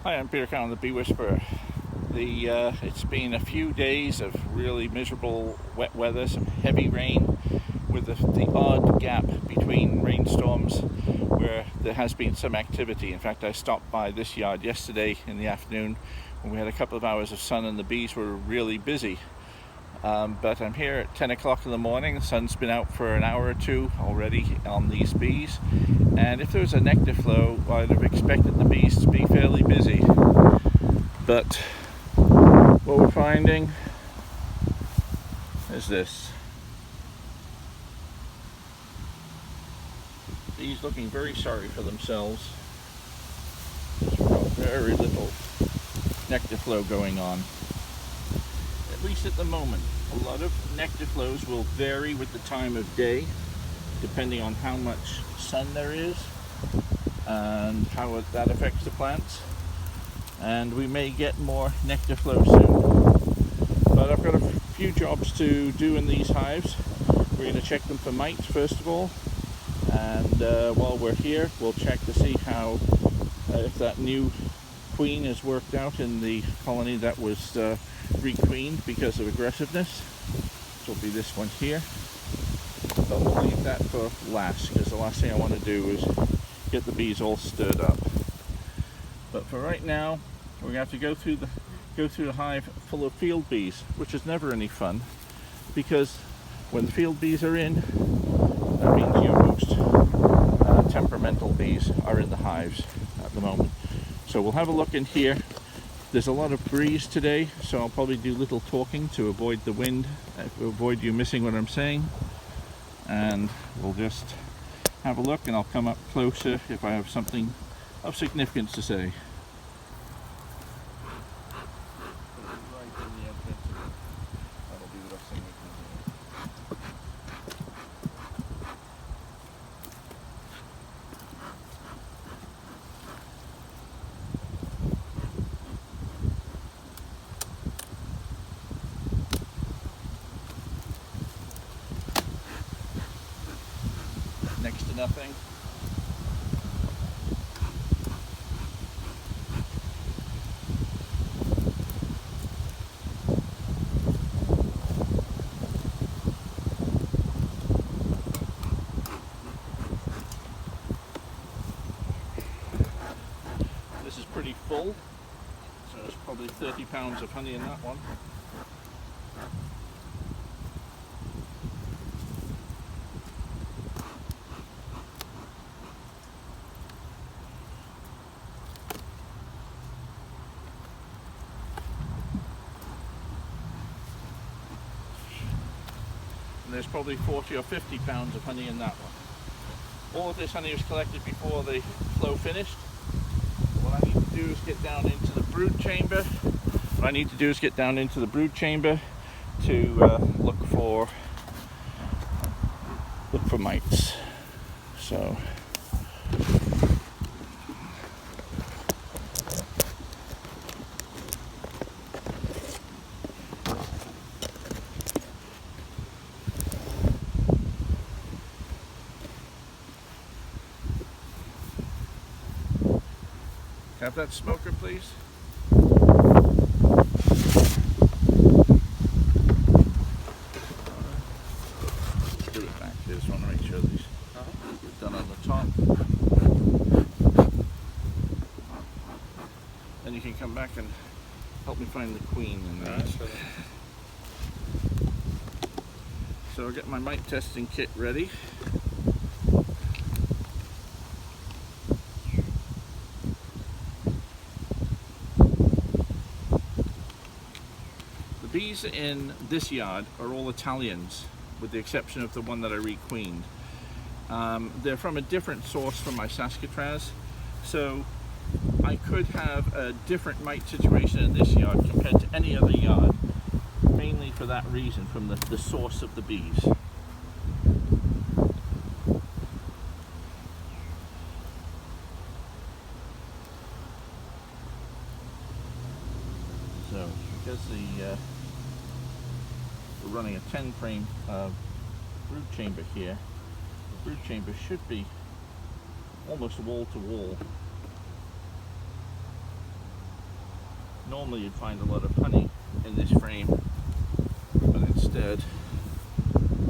Hi, I'm Peter Cowan, the Bee Whisperer. It's been a few days of really miserable wet weather, some heavy rain, with the odd gap between rainstorms where there has been some activity. In fact, I stopped by this yard yesterday in the afternoon when we had a couple of hours of sun and the bees were really busy. But I'm here at 10 o'clock in the morning. The sun's been out for an hour or two already on these bees. And if there was a nectar flow, I'd have expected the bees to be fairly busy. But what we're finding is this. Bees looking very sorry for themselves. There's very little nectar flow going on. At least at the moment. A lot of nectar flows will vary with the time of day, depending on how much sun there is and how that affects the plants. And we may get more nectar flow soon. But I've got a few jobs to do in these hives. We're going to check them for mite first of all, and while we're here we'll check to see how if that new queen has worked out in the colony that was requeened because of aggressiveness. This will be this one here, but we'll leave that for last, because the last thing I want to do is get the bees all stirred up. But for right now, we're going to have to go through the hive full of field bees, which is never any fun, because when the field bees are in, that means your most temperamental bees are in the hives at the moment. So we'll have a look in here. There's a lot of breeze today, so I'll probably do little talking to avoid the wind, to avoid you missing what I'm saying. And we'll just have a look, and I'll come up closer if I have something of significance to say. Next to nothing. This is pretty full, so there's probably 30 pounds of honey in that one. And there's probably 40 or 50 pounds of honey in that one. All of this honey was collected before the flow finished. What I need to do is get down into the brood chamber. To look for mites. So have that smoker, please. Do it back. I just want to make sure these are done on the top. Then you can come back and help me find the queen in there. So I'll get my mite testing kit ready. The bees in this yard are all Italians, with the exception of the one that I requeened. They're from a different source from my Saskatraz, so I could have a different mite situation in this yard compared to any other yard, mainly for that reason, from the source of the bees. So because we're running a 10 frame brood chamber here, the brood chamber should be almost wall to wall. Normally you'd find a lot of honey in this frame, but instead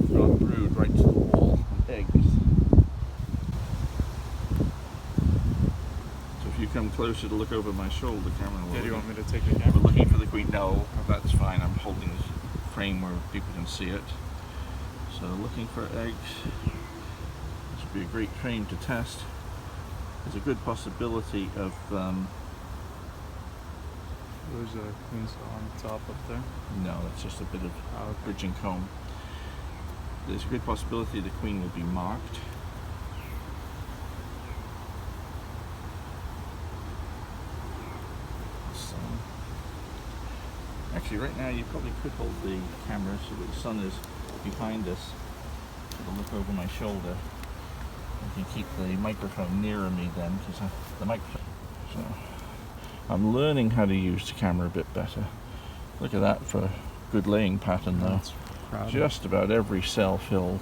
it's got brood right to the wall and eggs. So if you come closer to look over my shoulder, camera will. Yeah, do you want me to take the camera? We're looking for the queen. No, that's fine. I'm holding the frame where people can see it. So looking for eggs. This would be a great frame to test. There's a good possibility of There's a queen cell on the top up there. no, that's just a bit of bridging comb. There's a good possibility the queen will be marked. So, actually, right now you probably could hold the camera so that the sun is behind us. Have a look over my shoulder. I can keep the microphone nearer me then, because the microphone. So I'm learning how to use the camera a bit better. Look at that for a good laying pattern though. Just about every cell filled.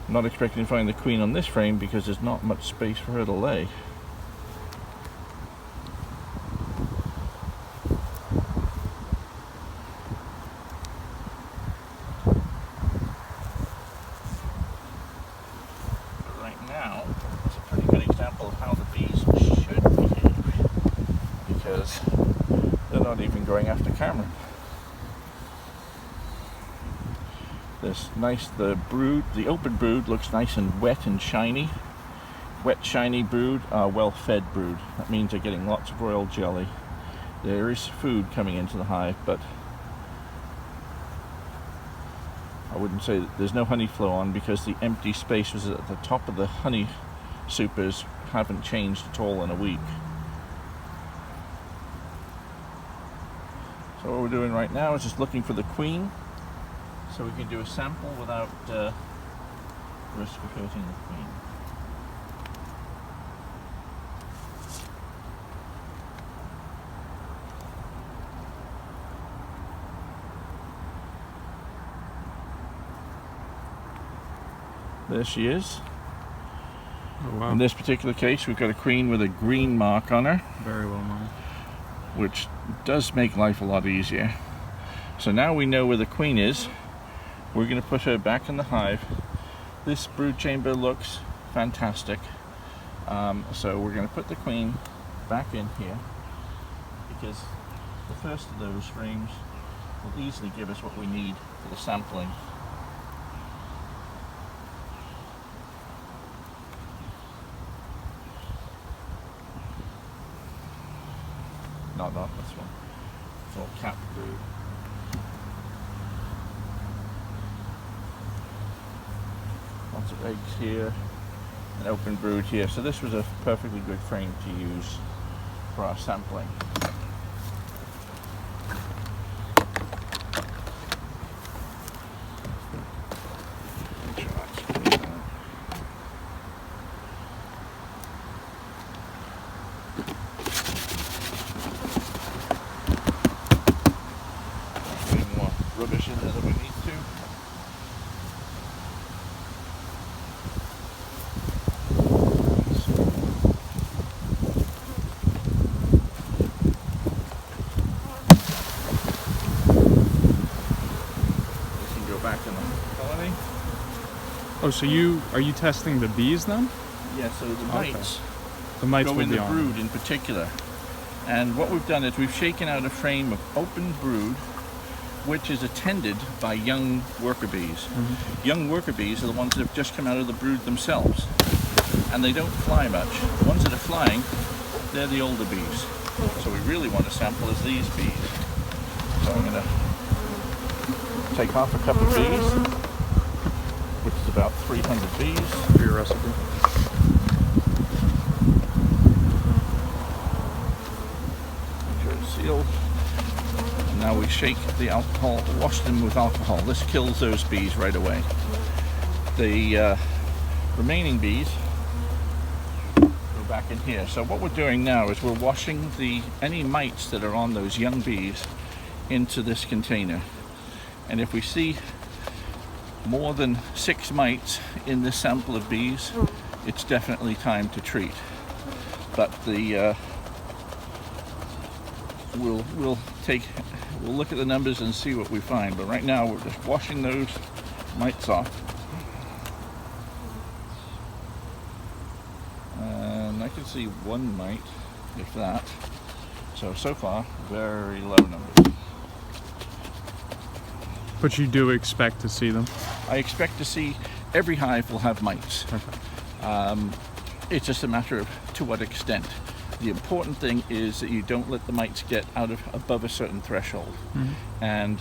I'm not expecting to find the queen on this frame because there's not much space for her to lay. But right now, it's a pretty good example of how the bees should behave, because they're not even going after Cameron. This nice, the open brood looks nice and wet and shiny. Wet, shiny brood are well-fed brood. That means they're getting lots of royal jelly. There is food coming into the hive, but I wouldn't say that there's no honey flow on, because the empty spaces at the top of the honey supers haven't changed at all in a week. So what we're doing right now is just looking for the queen, so we can do a sample without risk of hurting the queen. There she is. Oh, wow. In this particular case, we've got a queen with a green mark on her. Very well marked. Which does make life a lot easier. So now we know where the queen is. We're going to put her back in the hive. This brood chamber looks fantastic. So we're going to put the queen back in here, because the first of those frames will easily give us what we need for the sampling. Not this one. It's all capped brood. Lots of eggs here, and open brood here. So this was a perfectly good frame to use for our sampling. Make sure that's clean. Putting more rubbish in there than we need to. Back in the colony. Oh, so are you testing the bees then? Yeah, so the mites, The mites go will in be the on. brood in particular. And what we've done is we've shaken out a frame of open brood, which is attended by young worker bees. Mm-hmm. Young worker bees are the ones that have just come out of the brood themselves, and they don't fly much. The ones that are flying, they're the older bees. So we really want to sample is these bees. So I'm going to take half a cup of bees, which is about 300 bees. For your recipe. Make sure it's sealed. And now we shake the alcohol, wash them with alcohol. This kills those bees right away. The remaining bees go back in here. So what we're doing now is we're washing any mites that are on those young bees into this container. And if we see more than 6 mites in this sample of bees, it's definitely time to treat. But the we'll look at the numbers and see what we find. But right now we're just washing those mites off. And I can see one mite, if that. So far, very low numbers. But you do expect to see them? I expect to see, every hive will have mites. Okay. It's just a matter of to what extent. The important thing is that you don't let the mites get above a certain threshold. Mm-hmm. And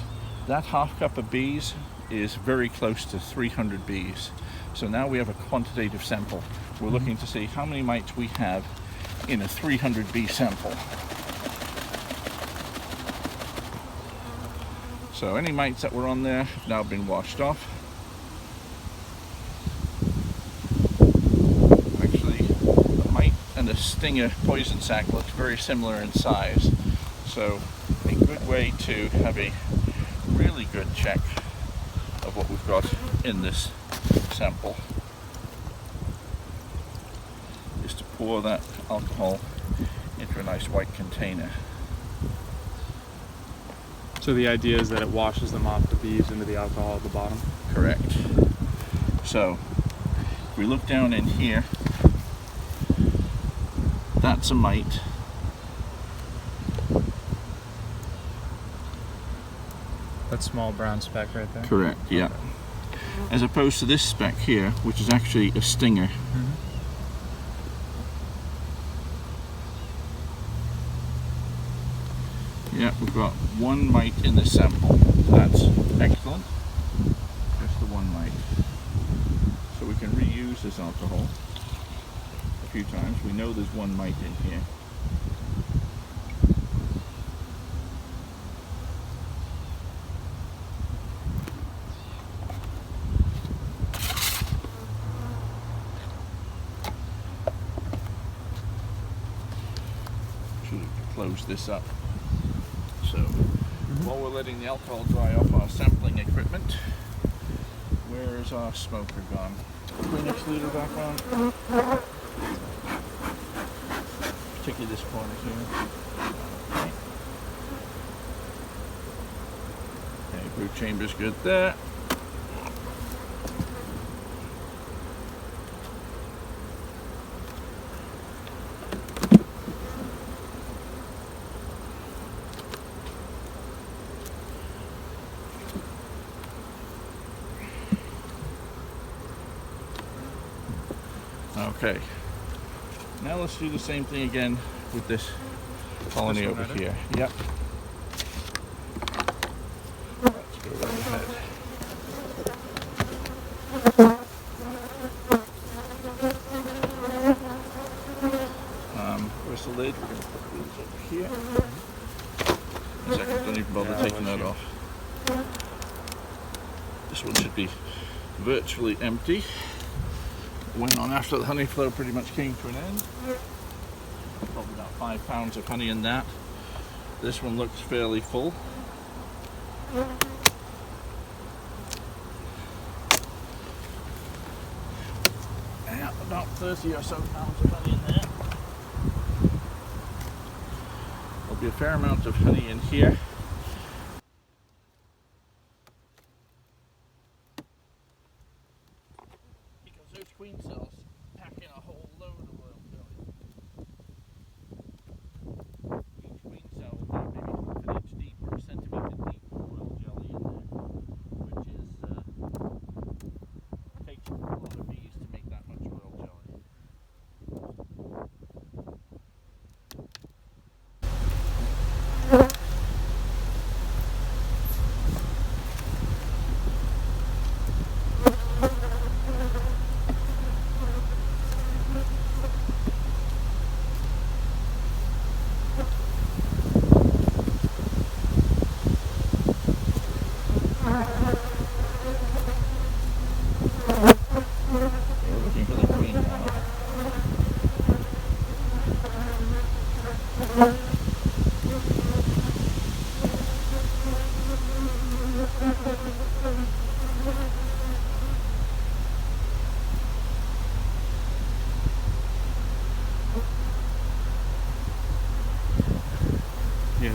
that half cup of bees is very close to 300 bees. So now we have a quantitative sample. We're looking to see how many mites we have in a 300 bee sample. So any mites that were on there have now been washed off. Actually, a mite and a stinger poison sac looks very similar in size. So a good way to have a really good check of what we've got in this sample is to pour that alcohol into a nice white container. So the idea is that it washes them off the bees into the alcohol at the bottom? Correct. So if we look down in here, that's a mite. That small brown speck right there? Correct, yeah. Okay. As opposed to this speck here, which is actually a stinger. Mm-hmm. Yeah, we've got one mite in the sample. That's excellent. Just the one mite. So we can reuse this alcohol a few times. We know there's one mite in here. Should close this up. So while we're letting the alcohol dry off our sampling equipment, where is our smoker gone? Queen excluder back on. Particularly this corner here. Okay, brood chamber's good there. Okay, now let's do the same thing again with this colony over here. Yep. Let's go right ahead. Where's the lid? We're going to put these over here. In a second, don't even bother taking that off. This one should be virtually empty. Went on after the honey flow pretty much came to an end. Probably about 5 pounds of honey in that. This one looks fairly full. Yeah, about 30 or so pounds of honey in there. There'll be a fair amount of honey in here. Those queen cells pack in a whole load of royal jelly. Each queen cell will have maybe half an inch deep or a centimeter deep of royal jelly in there, which takes a lot of bees to make that much royal jelly.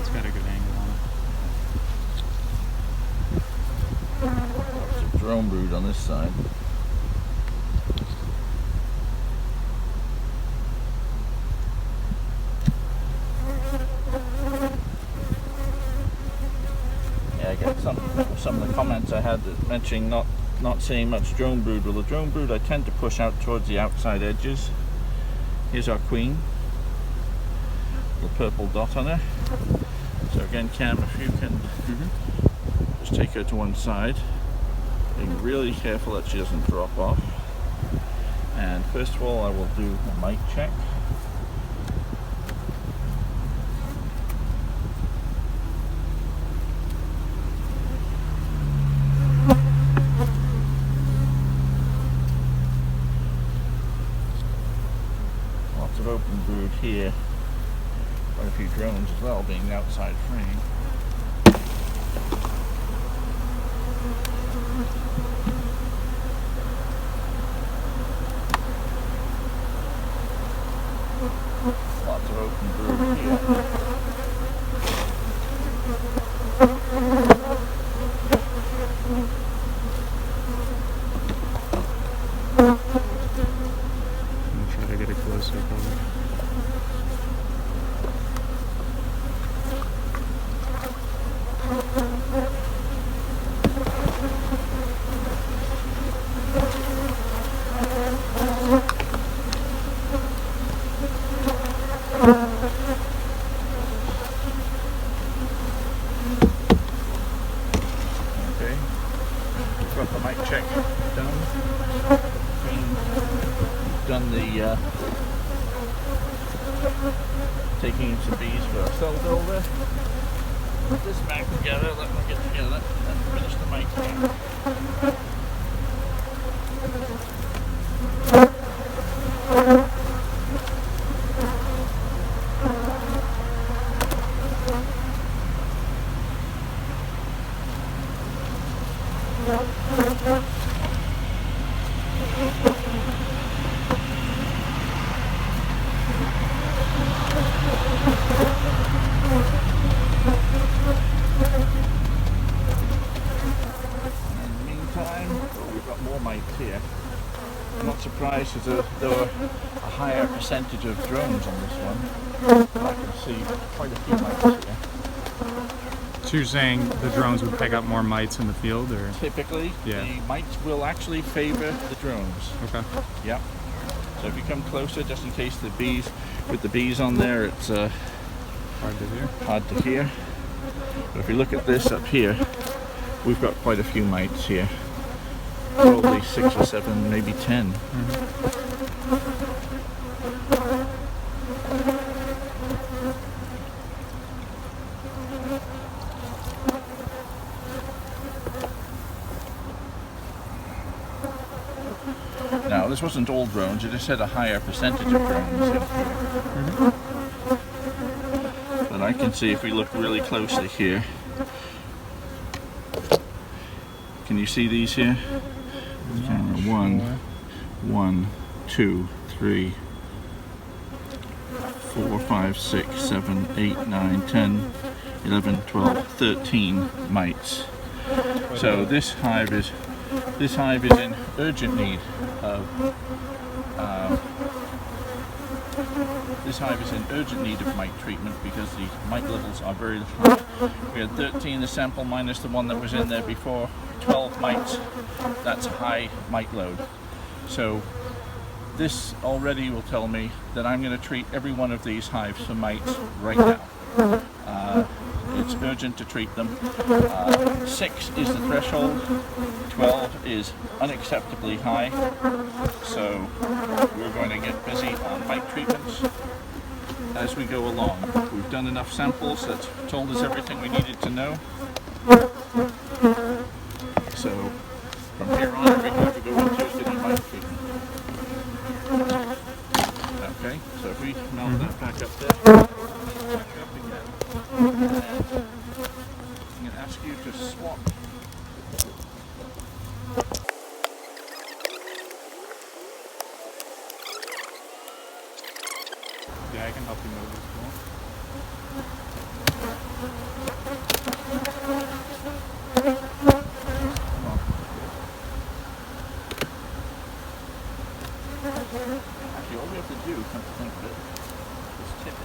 it's got a good angle on it. Lots of drone brood on this side. Yeah, I get some of the comments I had that mentioning not seeing much drone brood. Well, the drone brood I tend to push out towards the outside edges. Here's our queen. Little purple dot on her. So again, Cam, if you can just take her to one side, being really careful that she doesn't drop off. And first of all, I will do a mite check. Lots of open brood here. Quite a few drones as well, being outside frame. Lots of open brood here. I'm gonna try to get a close up of it. Okay, got the mic check done. Done the taking in some bees for a cell builder. Put this back together, let them get together, and finish the mic check. We've got more mites here. I'm not surprised because there were a higher percentage of drones on this one. I can see quite a few mites here. So you're saying the drones would pick up more mites in the field, or? Typically, Yeah. the mites will actually favor the drones. Okay. Yep. So if you come closer, just in case the bees, with the bees on there, it's Hard to hear. hard to hear. But if you look at this up here, we've got quite a few mites here. Probably 6 or 7, maybe 10. Now, this wasn't all drones, it just had a higher percentage of drones in here. But I can see if we look really closely here. Can you see these here? Camera 1, 2, 3, 4, 5, 6, 7, 8, 9, 10, 11, 12, 13 mites. So this hive is in urgent need of mite treatment because the mite levels are very high. We had 13 the sample minus the one that was in there before, 12 mites. That's a high mite load. So this already will tell me that I'm going to treat every one of these hives for mites right now. It's urgent to treat them. 6 is the threshold, 12 is unacceptably high, so we're going to get busy on mite treatments as we go along. We've done enough samples that told us everything we needed to know. So from here on, every hive we go into is getting mite treatment. Okay, so if we mount that back up there, back up again. And I'm going to ask you to swap. Yeah, I can help you move this one. Actually, all we have to do, come to think of it, is tip it.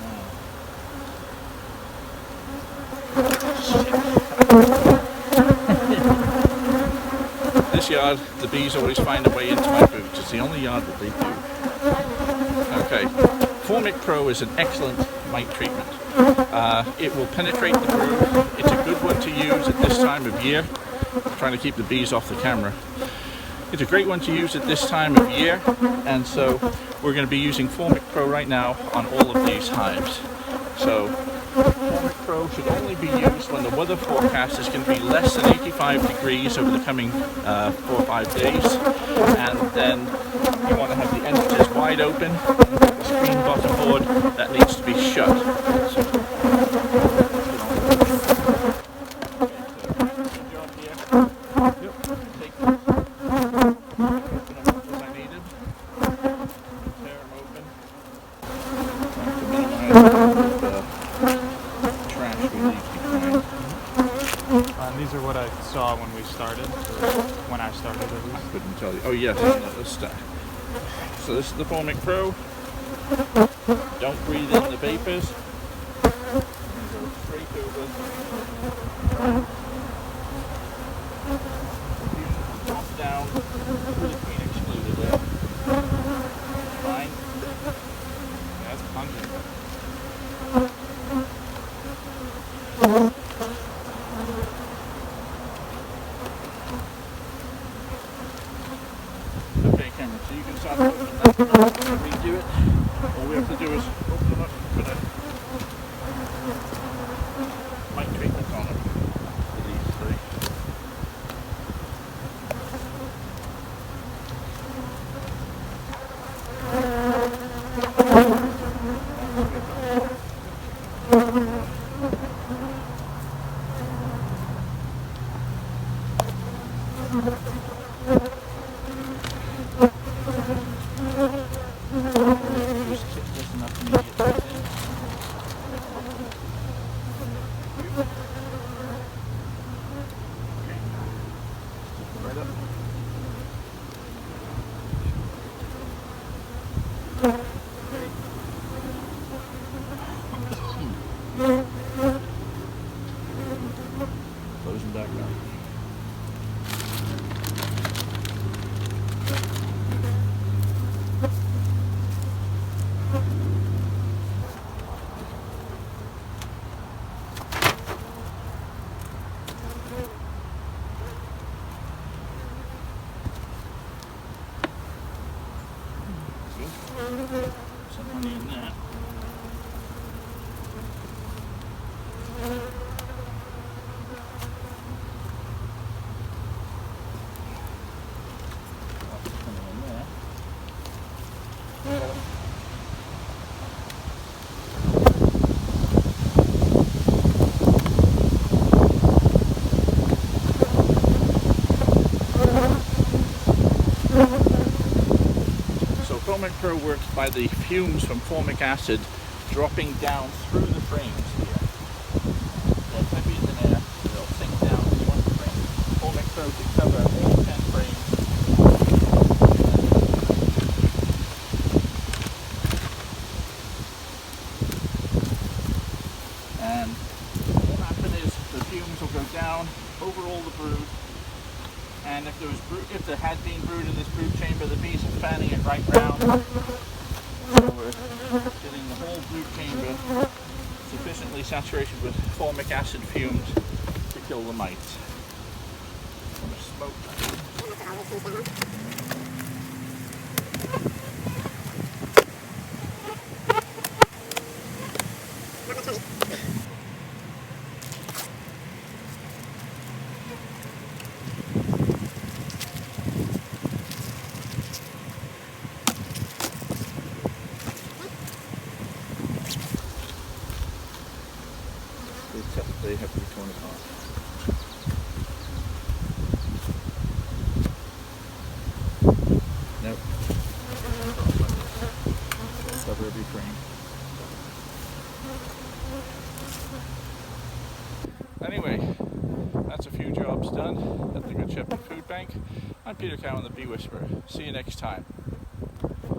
Now. This yard, the bees always find a way into my boots. It's the only yard that they do. Okay, Formic Pro is an excellent mite treatment. It will penetrate the brood. It's a good one to use at this time of year. I'm trying to keep the bees off the camera. It's a great one to use at this time of year, and so we're going to be using Formic Pro right now on all of these hives. So Formic Pro should only be used when the weather forecast is going to be less than 85 degrees over the coming 4 or 5 days, and then you want to have the entrances wide open, and the screen bottom board that needs to be shut. So, These are what I saw when we started, or when I started at least. I couldn't tell you. Oh yes, let's start. So this is the Formic Pro. Don't breathe in the vapors. Go straight over. Drop down with the queen excluded there. Fine. Yeah, that's pungent. Okay, Cameron, so you can start to open that door, redo it. All we have to do is open them up and put a mite treatment on them for these three. Just tip this enough to get this in. Okay. Right up. Close them back up. Some honey in that. Lots of honey in there. So Formic Pro works by the fumes from formic acid dropping down through the frames here. They're heavier than air, so they'll sink down. You want the Formic Pro to cover all 10 frames. And what will happen is the fumes will go down over all the brood. And if there had been brood in this brood chamber, the bees are fanning it right round. So we're getting the whole brood chamber sufficiently saturated with formic acid fumes to kill the mites. I'm going to smoke that. Except they have to be torn apart. Nope. for every frame. Anyway, that's a few jobs done at the Good Shepherd Food Bank. I'm Peter Cowan, the Bee Whisperer. See you next time.